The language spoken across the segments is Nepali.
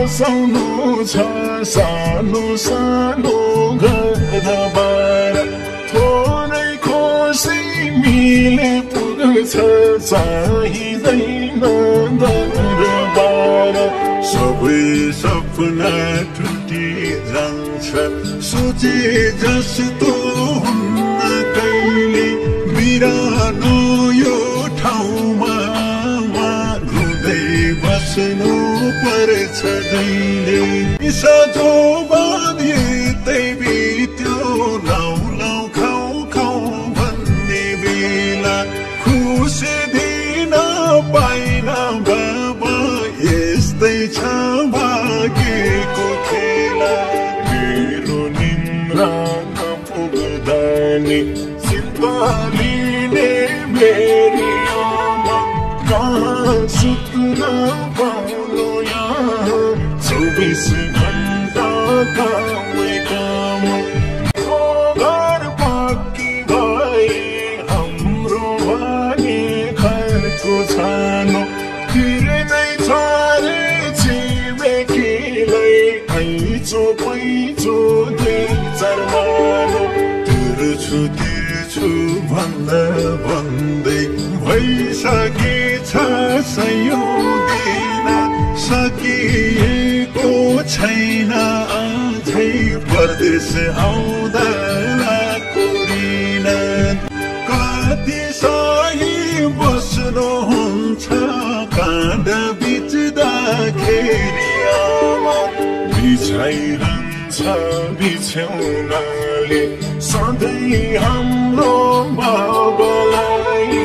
बसाउनु छ सानो सानो घरबार थोरै खुसी मिले पुग्छ चाहिँदैन दरबार सबै सपना टुटी जान्छ सोचे जस्तो हुन्न कहिले बिरानो यो ठाउँमा रुँदै बस्नु पर्छ जहिले साँझो बाद यतै बित्यो लाउ लाउ खाउ खाउ भन्ने बेला खुसी दिन पाइन बाबा यस्तै छ भाग्यको खेला मेरो निन्द्रा नपुग्दा नि चिन्ता लिने मेरी आमा कहाँ सुत्न पाउनु यहाँ 24 घण्टा कामै काम घर पक्की भए हाम्रो भने घरको छानो तिर्नै छ रे छिमेकीलाई ऐचो पैचो 2-4 मानो तिर्छु भन्दा भन्दै भइसकेछ सयौं दिन सकिएको छैन अझै परदेश आउँदा कुरिन कति सही बस्नुहुन्छ काँड बिच्दाखेरि बिछाइरहन्छ बिछ्याउनाले सधैँ हाम्रो बाबालाई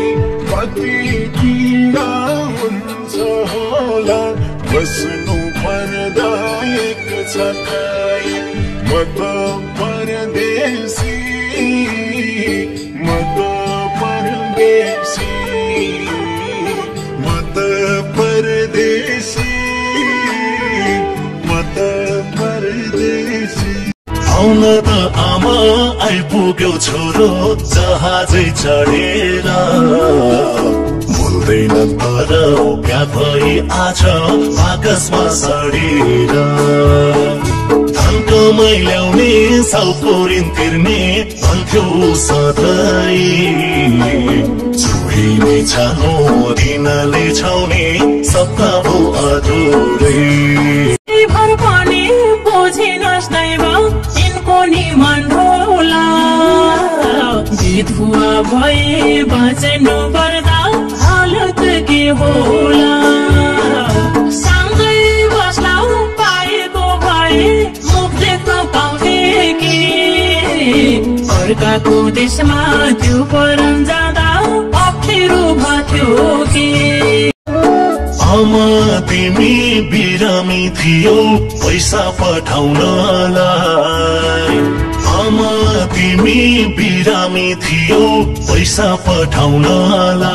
कति पीडा हुन्छ होला बस्नु पर्दा एक छकाई म त परदेशी म त परदेशी म त परदेशी म त परदेशी आउन त आमा आइपुग्यो छोरो जहाजै चढेर बोल्दैन तर क्या भई आज आकाशमा सडेर धन कमाइ ल्याउने साउको ऋण तिर्ने भन्थ्यो सधैँ चुहिने छानो दिनले छाउने सपना भो अधुरै विधुवा भए बाँच्नु पर्दा हालत के होला सँगै बस्ला पाएको भए मुख देख्न पाउँथे कि अर्काको देशमा त्यो परम जाँदा अप्ठ्यारो भन्थ्यो कि आमा तिमी बिरामी थियौ पैसा पठाउनलाई आमा तिमी बिरामी थियौ पैसा पठाउनलाई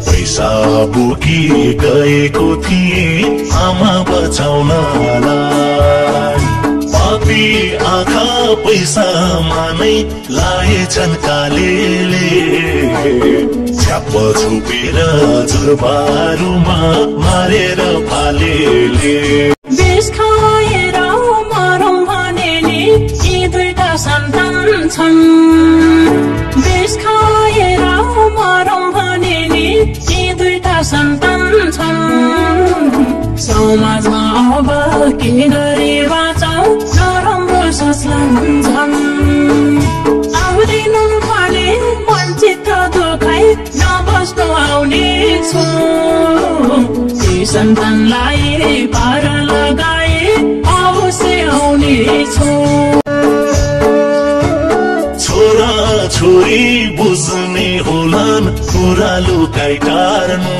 पैसा बोकी गएको थिए आमा बचाउनलाई पापी आँखा पैसामा नै लाएछन् कालेले छ्याप छुपेर जुर्बारुमा मारेर फालेले विष खाएर मरौँ भने नि यी 2टा सन्तान छन् विष खाएर मरौँ भने नि यी 2टा सन्तान छन् समाजमा अब के गरे बाँचौँ नराम्रो सोच्छन् आउँदैनन् भने वञ्चित दुखाइ नबस्नु आउने छु ती सन्तानलाई पार लगाए अवश्य आउने छु छोरा छोरी बुझ्ने होलान् कुरा लुकाइ टार्नु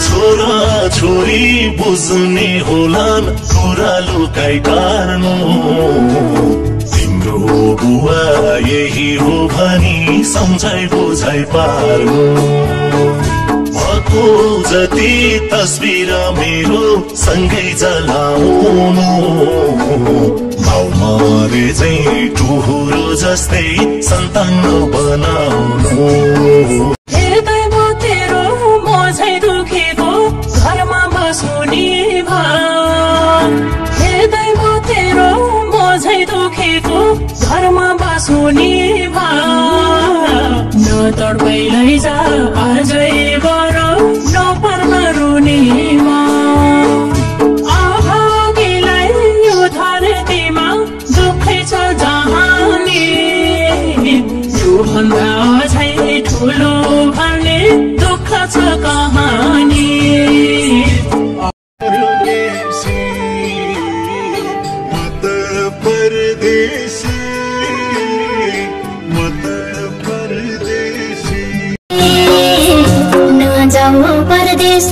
छोरा छोरी बुझ्ने होलान् कुरा लुकाइ टार्नु तिम्रो बुवा यही हो भनी सम्झाइ बुझाइ पार्नु भएको जति तस्बिर मेरो सँगै जलाउनु भाउ मरे चाहिँ टुहुरो जस्तै सन्तान बनाउनु हेर्दै म तेरो म झै दुखेको घरमा बस्नु नि घरमा बस्ने भा न तडपै लैजा अझै गर नपर्न रुने मा अभागीलाई यो धरतीमा दुःखै छ जहानी योभन्दा अझै ठुलो भन्ने दुःख छ कहानी न जाऊ परदेश